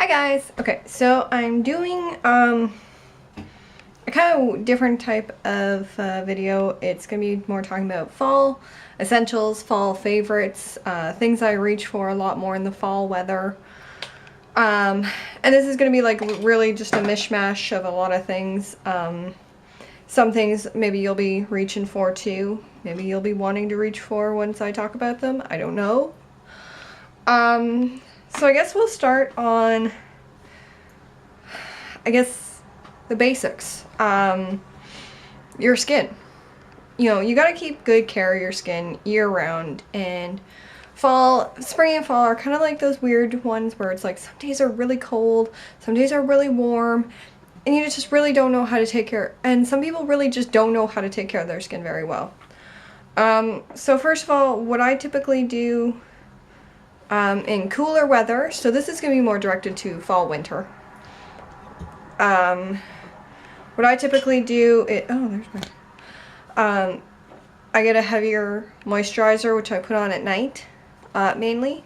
Hi guys! Okay, so I'm doing a kind of different type of video. It's going to be more talking about fall essentials, fall favorites, things I reach for a lot more in the fall weather. And this is going to be like really just a mishmash of a lot of things. Some things maybe you'll be reaching for too. Maybe you'll be wanting to reach for once I talk about them. I don't know. So I guess we'll start on, the basics. Your skin. You know, you gotta keep good care of your skin year round, and spring and fall are kind of like those weird ones where it's like some days are really cold, some days are really warm, and you just really don't know how to take care, and some people really just don't know how to take care of their skin very well. So first of all, what I typically do in cooler weather, so this is going to be more directed to fall winter. What I typically do, I get a heavier moisturizer, which I put on at night, mainly.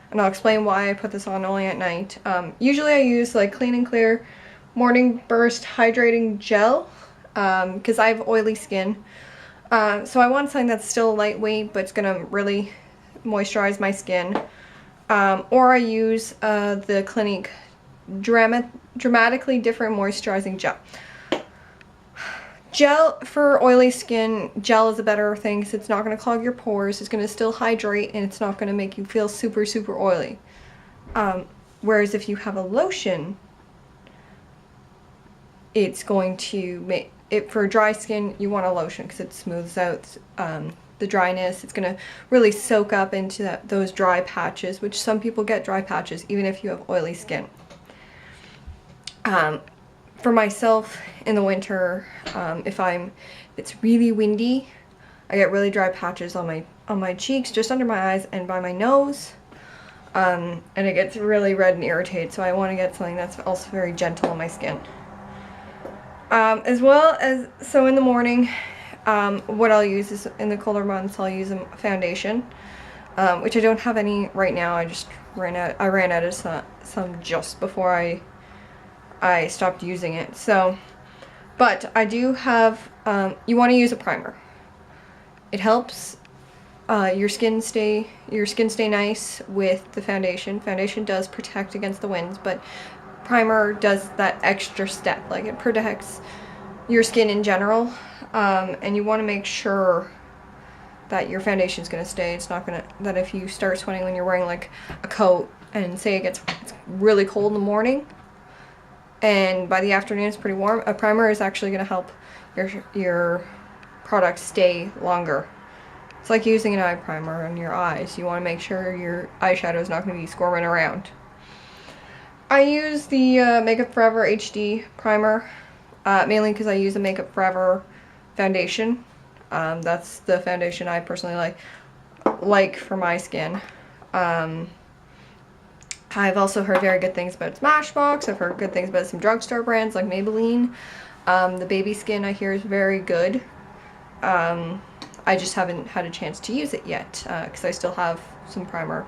And I'll explain why I put this on only at night. Usually I use like Clean and Clear Morning Burst Hydrating Gel, because I have oily skin. So I want something that's still lightweight, but it's going to really moisturize my skin. Or I use the Clinique Dramatically Different Moisturizing Gel. Gel for oily skin, gel is a better thing because it's not going to clog your pores, it's going to still hydrate, and it's not going to make you feel super, super oily. Whereas if you have a lotion, it's going to make it, for dry skin, you want a lotion because it smooths out the dryness. It's going to really soak up into those dry patches, which some people get dry patches even if you have oily skin. For myself in the winter, if it's really windy, I get really dry patches on my cheeks, just under my eyes and by my nose, and it gets really red and irritated, so I want to get something that's also very gentle on my skin. As well as, so in the morning, what I'll use is, in the colder months, I'll use a foundation, which I don't have any right now. I just ran out of some just before I stopped using it. So, but I do have, you want to use a primer. It helps your skin stay nice with the foundation. Foundation does protect against the winds, but primer does that extra step. Like, it protects your skin in general, and you want to make sure that your foundation is going to stay. It's not going to, that if you start sweating when you're wearing like a coat, and say it's really cold in the morning, and by the afternoon it's pretty warm, a primer is actually going to help your product stay longer. It's like using an eye primer on your eyes. You want to make sure your eyeshadow is not going to be squirming around. I use the Makeup Forever HD primer, mainly because I use a Makeup Forever foundation. That's the foundation I personally like for my skin. I've also heard very good things about Smashbox. I've heard good things about some drugstore brands like Maybelline. The Baby Skin I hear is very good. I just haven't had a chance to use it yet because I still have some primer.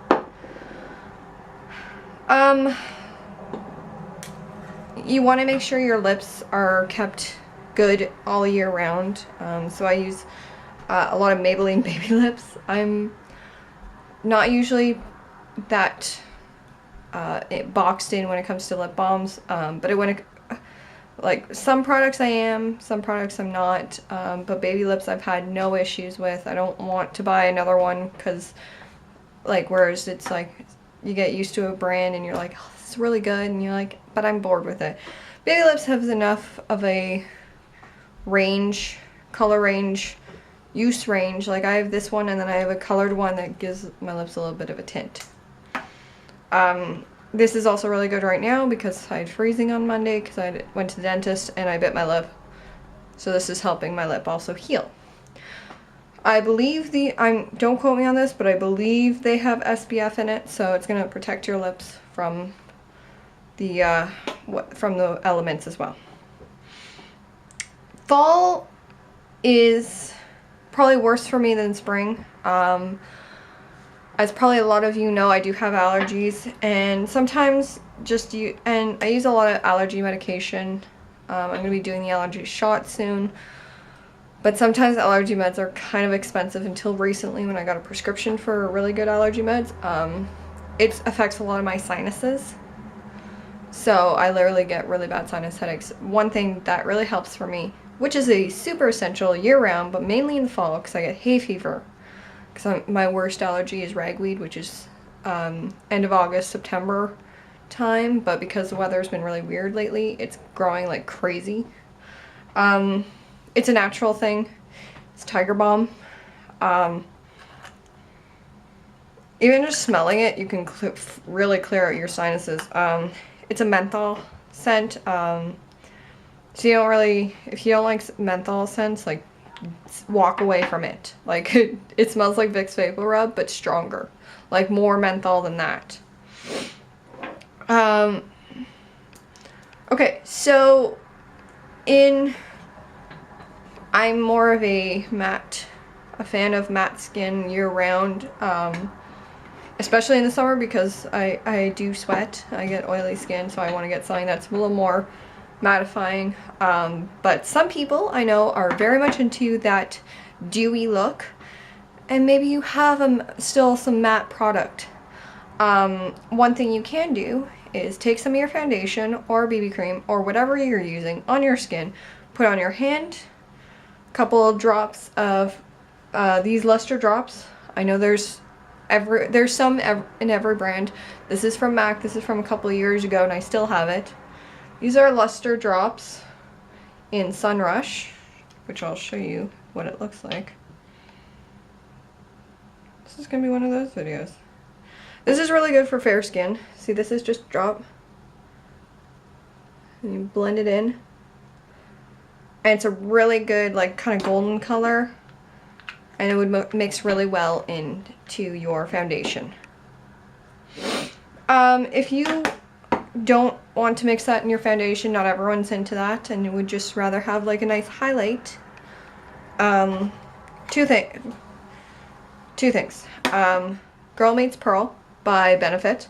You want to make sure your lips are kept good all year round. So I use a lot of Maybelline Baby Lips. I'm not usually that boxed in when it comes to lip balms, but like some products I am, some products I'm not, but Baby Lips I've had no issues with. I don't want to buy another one because, like, whereas it's like you get used to a brand and you're like, oh, this is really good, and you're like, but I'm bored with it. Baby Lips has enough of a range, color range, use range. Like, I have this one, and then I have a colored one that gives my lips a little bit of a tint. This is also really good right now because I had freezing on Monday because I went to the dentist and I bit my lip. So this is helping my lip also heal. I believe don't quote me on this, but I believe they have SPF in it, so it's going to protect your lips from the elements as well. Fall is probably worse for me than spring. as probably a lot of you know, I do have allergies, and sometimes and I use a lot of allergy medication. I'm going to be doing the allergy shot soon, but sometimes allergy meds are kind of expensive until recently when I got a prescription for really good allergy meds. It affects a lot of my sinuses, so I literally get really bad sinus headaches. One thing that really helps for me, which is a super essential year-round, but mainly in the fall because I get hay fever. Because my worst allergy is ragweed, which is end of August, September time, but because the weather's been really weird lately, it's growing like crazy. It's a natural thing. It's Tiger Balm. Even just smelling it, you can really clear out your sinuses. It's a menthol scent. So you don't really, if you don't like menthol scents, like, walk away from it. Like, it smells like Vicks Vapor Rub, but stronger. Like, more menthol than that. Okay, so I'm more of a fan of matte skin year-round, especially in the summer because I do sweat. I get oily skin, so I want to get something that's a little more mattifying. But some people I know are very much into that dewy look, and maybe you have still some matte product. One thing you can do is take some of your foundation or BB cream or whatever you're using on your skin, put on your hand, a couple of drops of these luster drops. I know there's some in every brand. This is from MAC. This is from a couple of years ago, and I still have it. These are luster drops in Sunrush, which I'll show you what it looks like. This is going to be one of those videos. This is really good for fair skin. See, this is just drop. And you blend it in. And it's a really good, like, kind of golden color. And it would mix really well into your foundation. If you don't want to mix that in your foundation, not everyone's into that, and you would just rather have like a nice highlight. Two things. Girl Meets Pearl by Benefit.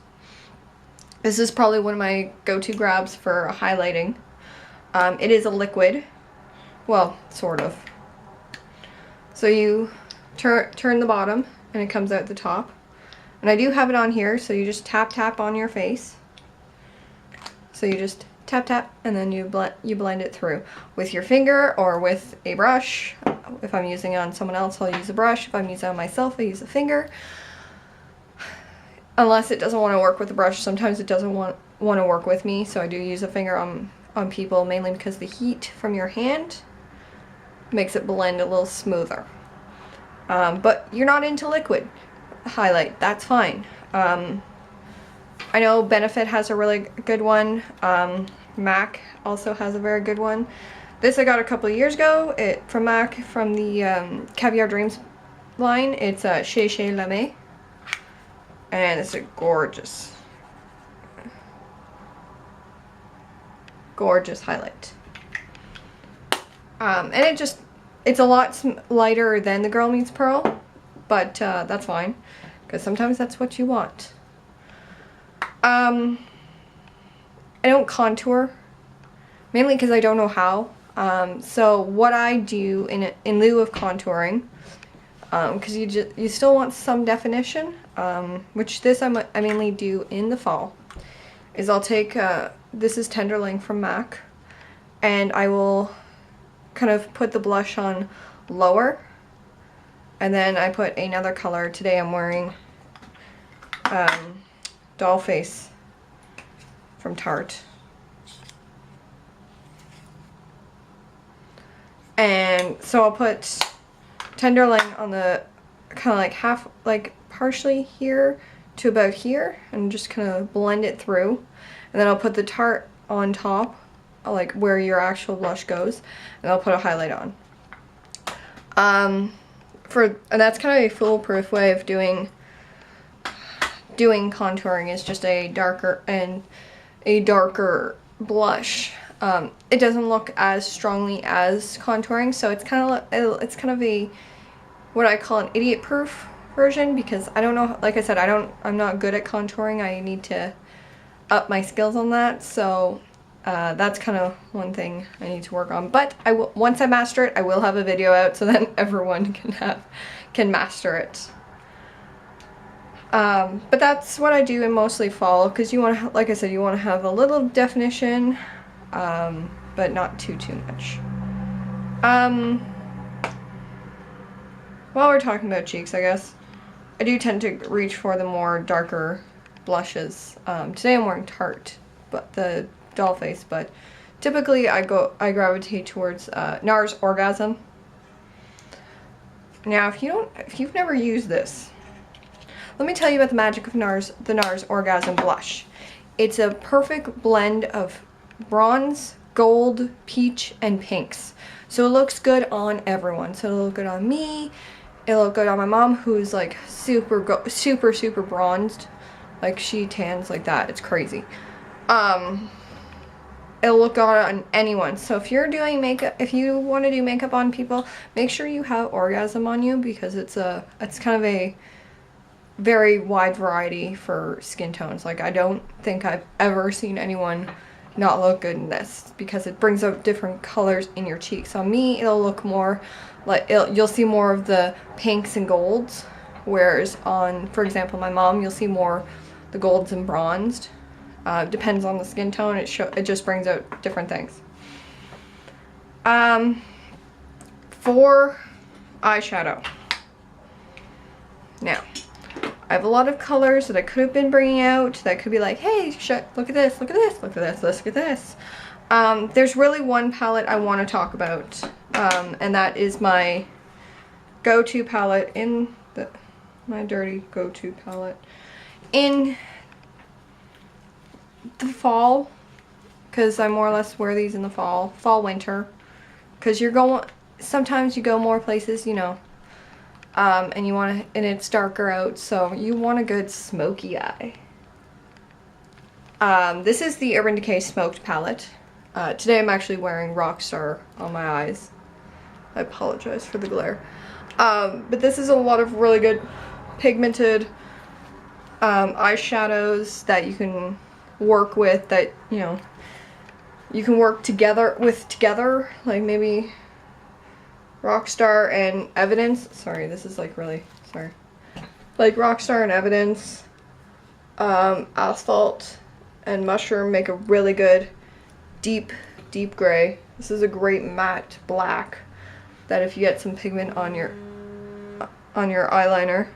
This is probably one of my go-to grabs for highlighting. It is a liquid. Well, sort of. So you turn the bottom and it comes out the top. And I do have it on here, so you just tap on your face. So you just tap and then you blend it through with your finger or with a brush. If I'm using it on someone else, I'll use a brush. If I'm using it on myself, I use a finger. Unless it doesn't want to work with a brush, sometimes it doesn't want to work with me, so I do use a finger on people, mainly because the heat from your hand makes it blend a little smoother. But you're not into liquid highlight, that's fine. I know Benefit has a really good one. MAC also has a very good one. This I got a couple of years ago from MAC, from the Caviar Dreams line. It's Chez La May. And it's a gorgeous highlight. And it's a lot lighter than the Girl Meets Pearl, but that's fine, because sometimes that's what you want. I don't contour, mainly because I don't know how. So what I do in lieu of contouring, because you still want some definition, which this I mainly do in the fall, is I'll take this is Tenderling from MAC, and I will kind of put the blush on lower, and then I put another color. Today I'm wearing Dollface from Tarte. And so I'll put Tenderling on the kind of like half, like partially here to about here, and just kind of blend it through. And then I'll put the Tarte on top, like where your actual blush goes, and I'll put a highlight on. And that's kind of a foolproof way of doing contouring, is just a darker blush. It doesn't look as strongly as contouring, so it's kind of a what I call an idiot proof version because I don't know, like I said, I'm not good at contouring. I need to up my skills on that, so that's kind of one thing I need to work on. But once I master it, I will have a video out so then everyone can master it. But that's what I do in mostly fall, because you want to, like I said, you want to have a little definition, but not too much. While we're talking about cheeks, I guess, I do tend to reach for the more darker blushes. Today I'm wearing Tarte, but the doll face, but typically I gravitate towards NARS Orgasm. Now, if you've never used this, let me tell you about the magic of the NARS Orgasm blush. It's a perfect blend of bronze, gold, peach, and pinks. So it looks good on everyone. So it'll look good on me. It'll look good on my mom, who's like super bronzed. Like she tans like that. It's crazy. It'll look good on anyone. So if you're doing makeup, if you want to do makeup on people, make sure you have Orgasm on you, because it's kind of a very wide variety for skin tones. Like I don't think I've ever seen anyone not look good in this, because it brings out different colors in your cheeks. On me, it'll look more like, you'll see more of the pinks and golds, whereas on, for example, my mom, you'll see more the golds and bronzed. Depends on the skin tone. It just brings out different things. For eyeshadow. Now, I have a lot of colors that I could have been bringing out that could be like, hey, look at this, look at this, look at this, look at this. There's really one palette I want to talk about, and that is my go-to palette my dirty go-to palette in the fall, because I more or less wear these in the fall, winter, because sometimes you go more places, you know, and it's darker out, so you want a good smoky eye. This is the Urban Decay Smoked palette. Today I'm actually wearing Rockstar on my eyes. I apologize for the glare. But this is a lot of really good pigmented eyeshadows that you can work with, that, you know, you can work together, like maybe Rockstar and Evidence. Sorry, this is like really, sorry. Like Rockstar and Evidence, Asphalt and Mushroom make a really good deep gray. This is a great matte black that if you get some pigment on your eyeliner,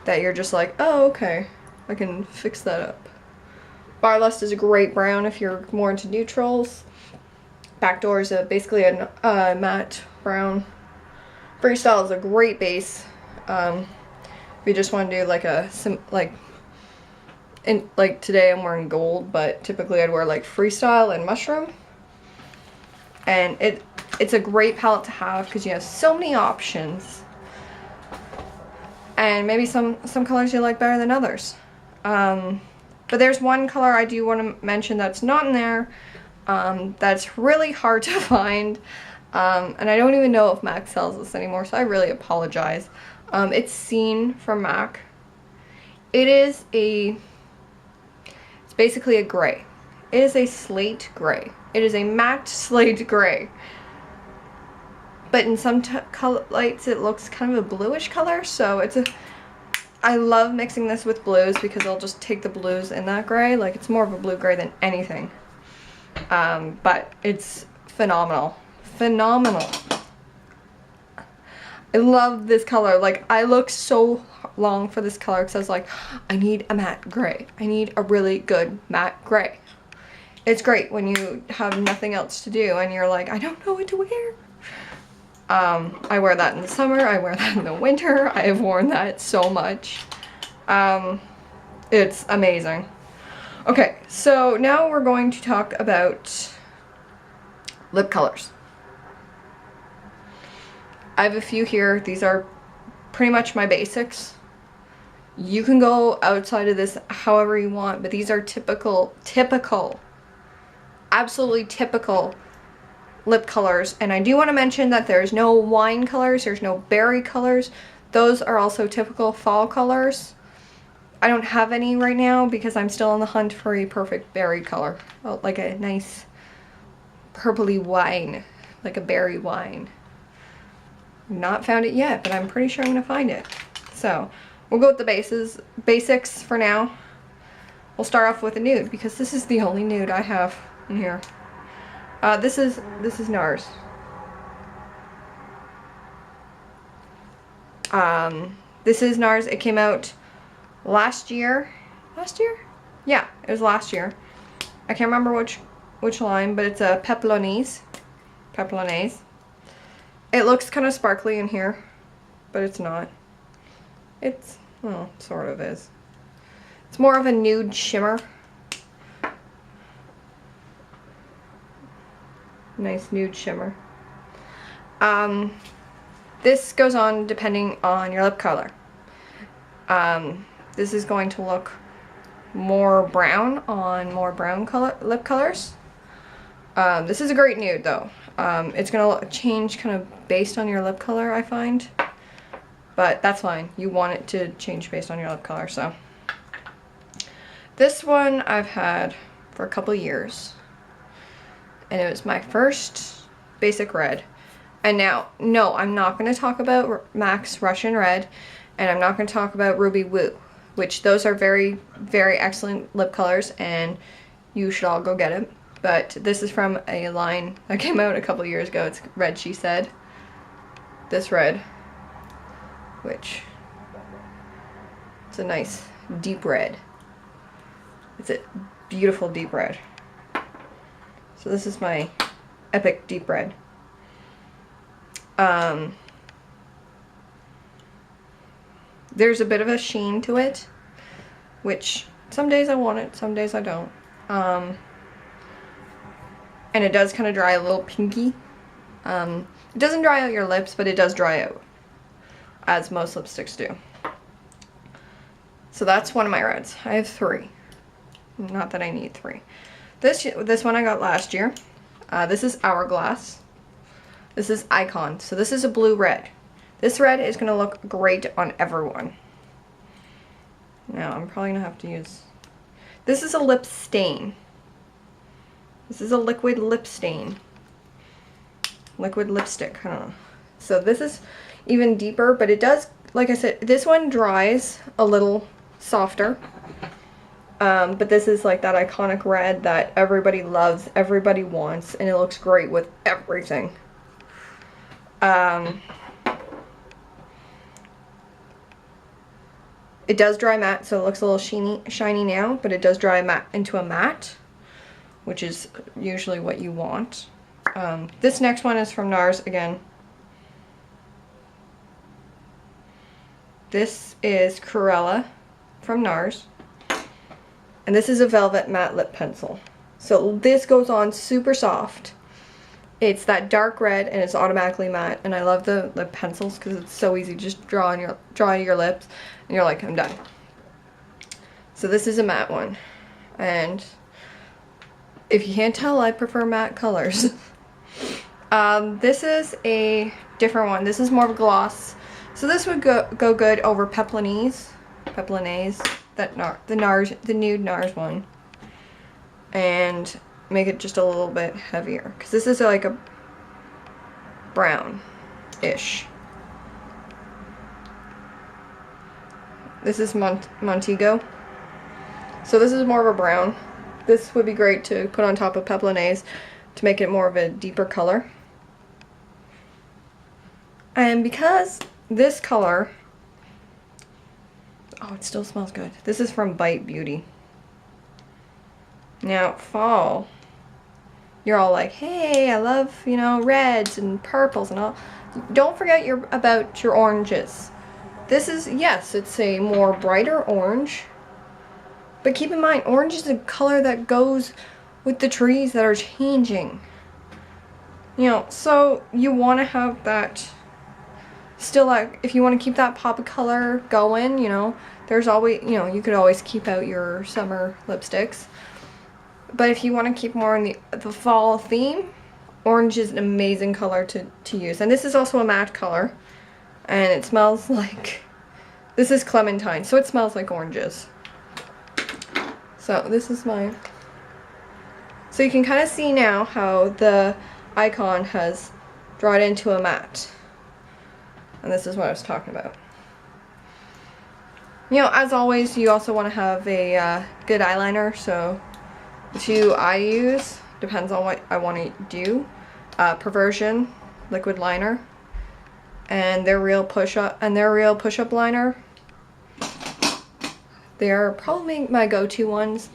that you're just like, oh, okay, I can fix that up. Barlust is a great brown if you're more into neutrals. Backdoor is basically a matte brown. Freestyle is a great base. If you just want to do like like today I'm wearing gold, but typically I'd wear like Freestyle and Mushroom. And it's a great palette to have because you have so many options. And maybe some colors you like better than others. But there's one color I do want to mention that's not in there, that's really hard to find, and I don't even know if MAC sells this anymore, so I really apologize. It's Scene from MAC. It's basically a gray. It is a slate gray. It is a matte slate gray. But in some lights it looks kind of a bluish color, so I love mixing this with blues because I'll just take the blues in that gray. Like, it's more of a blue gray than anything. But it's phenomenal. Phenomenal. I love this color. Like, I looked so long for this color because I was like, I need a matte gray. I need a really good matte gray. It's great when you have nothing else to do and you're like, I don't know what to wear. I wear that in the summer, I wear that in the winter, I have worn that so much. It's amazing. Okay, so now we're going to talk about lip colors. I have a few here. These are pretty much my basics. You can go outside of this however you want, but these are typical, absolutely typical lip colors. And I do want to mention that there's no wine colors, there's no berry colors, Those are also typical fall colors. I don't have any right now because I'm still on the hunt for a perfect berry color. Like a nice purpley wine, like a berry wine. Not found it yet, but I'm pretty sure I'm gonna find it. So we'll go with the basics for now. We'll start off with a nude because this is the only nude I have in here. This is NARS. This is NARS. It came out last year. Last year? Yeah, it was last year. I can't remember which line, but it's a Peplonese. Peplonese. It looks kind of sparkly in here, but it's not. It's, well, sort of is. It's more of a nude shimmer. Nice nude shimmer. This goes on depending on your lip color. This is going to look more brown on more brown lip colors. This is a great nude though. It's gonna change kind of based on your lip color, I find. But that's fine. You want it to change based on your lip color, so. This one I've had for a couple years. And it was my first basic red. And now, no, I'm not going to talk about MAC's Russian Red, and I'm not going to talk about Ruby Woo, which those are very, very excellent lip colors, and you should all go get it. But this is from a line that came out a couple years ago. It's Red She Said. This red, which it's a nice deep red. It's a beautiful deep red. So this is my epic deep red. There's a bit of a sheen to it, which some days I want it, some days I don't. And it does kind of dry a little pinky. It doesn't dry out your lips, but it does dry out, as most lipsticks do. So that's one of my reds. I have 3. Not that I need 3. This one I got last year. This is Hourglass. This is Icon. So this is a blue red. This red is going to look great on everyone. Now I'm probably going to have to use... This is a lip stain. This is a liquid lip stain. Liquid lipstick. I don't know. So this is even deeper, but it does, like I said, this one dries a little softer. But this is like that iconic red that everybody loves, everybody wants, and it looks great with everything. It does dry matte, so it looks a little shiny now, but it does dry matte into a matte, which is usually what you want. This next one is from NARS again. This is Cruella from NARS. And this is a Velvet Matte Lip Pencil. So this goes on super soft. It's that dark red and it's automatically matte. And I love the lip pencils because it's so easy to just draw on your lips. And you're like, I'm done. So this is a matte one. And if you can't tell, I prefer matte colors. This is a different one. This is more of a gloss. So this would go good over Peplonese. The nude NARS one, and make it just a little bit heavier because this is like a brown-ish. This is Montego, so this is more of a brown. This would be great to put on top of Peplonese to make it more of a deeper color. And because this color, oh, it still smells good. This is from Bite Beauty. Now, fall, you're all like, hey, I love, you know, reds and purples and all. Don't forget about your oranges. This is, yes, it's a more brighter orange. But keep in mind, orange is a color that goes with the trees that are changing. You know, so you want to have that, still, like, if you want to keep that pop of color going, you know, there's always, you know, you could always keep out your summer lipsticks. But if you want to keep more in the fall theme, orange is an amazing color to use. And this is also a matte color. And it smells like, this is clementine, so it smells like oranges. So this is mine. So you can kind of see now how the icon has dried into a matte. And this is what I was talking about. You know, as always, you also want to have a good eyeliner. So the two I use, depends on what I want to do. Perversion liquid liner and their real push-up liner. They're probably my go-to ones.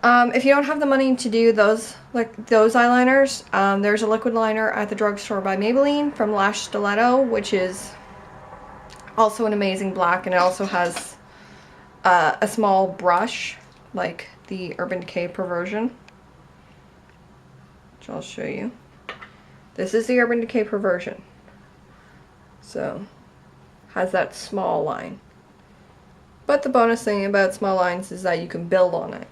If you don't have the money to do those eyeliners, there's a liquid liner at the drugstore by Maybelline from Lash Stiletto, which is also an amazing black, and it also has a small brush like the Urban Decay Perversion, which I'll show you. This is the Urban Decay Perversion. So, has that small line. But the bonus thing about small lines is that you can build on it.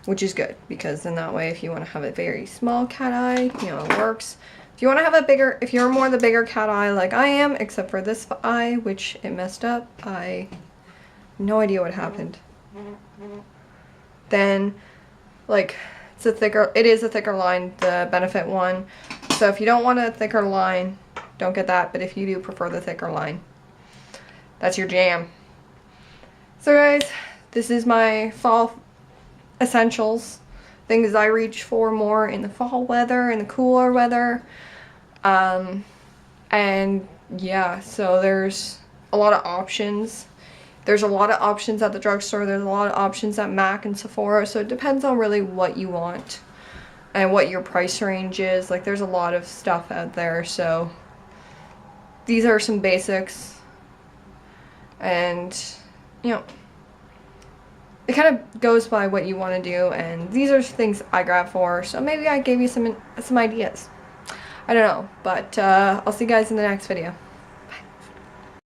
Which is good, because in that way, if you want to have a very small cat eye, you know, it works. If you want to have a bigger, if you're more the bigger cat eye like I am, except for this eye, which it messed up, I have no idea what happened. Then, like, it is a thicker line, the Benefit one. So if you don't want a thicker line, don't get that, but if you do prefer the thicker line, that's your jam. So guys, this is my fall essentials, things I reach for more in the fall weather, in the cooler weather. And yeah, so there's a lot of options. There's a lot of options at the drugstore. There's a lot of options at MAC and Sephora. So it depends on really what you want and what your price range is. Like, there's a lot of stuff out there. So these are some basics. And, you know, it kind of goes by what you want to do. And these are things I grab for. So maybe I gave you some ideas. I don't know. But I'll see you guys in the next video.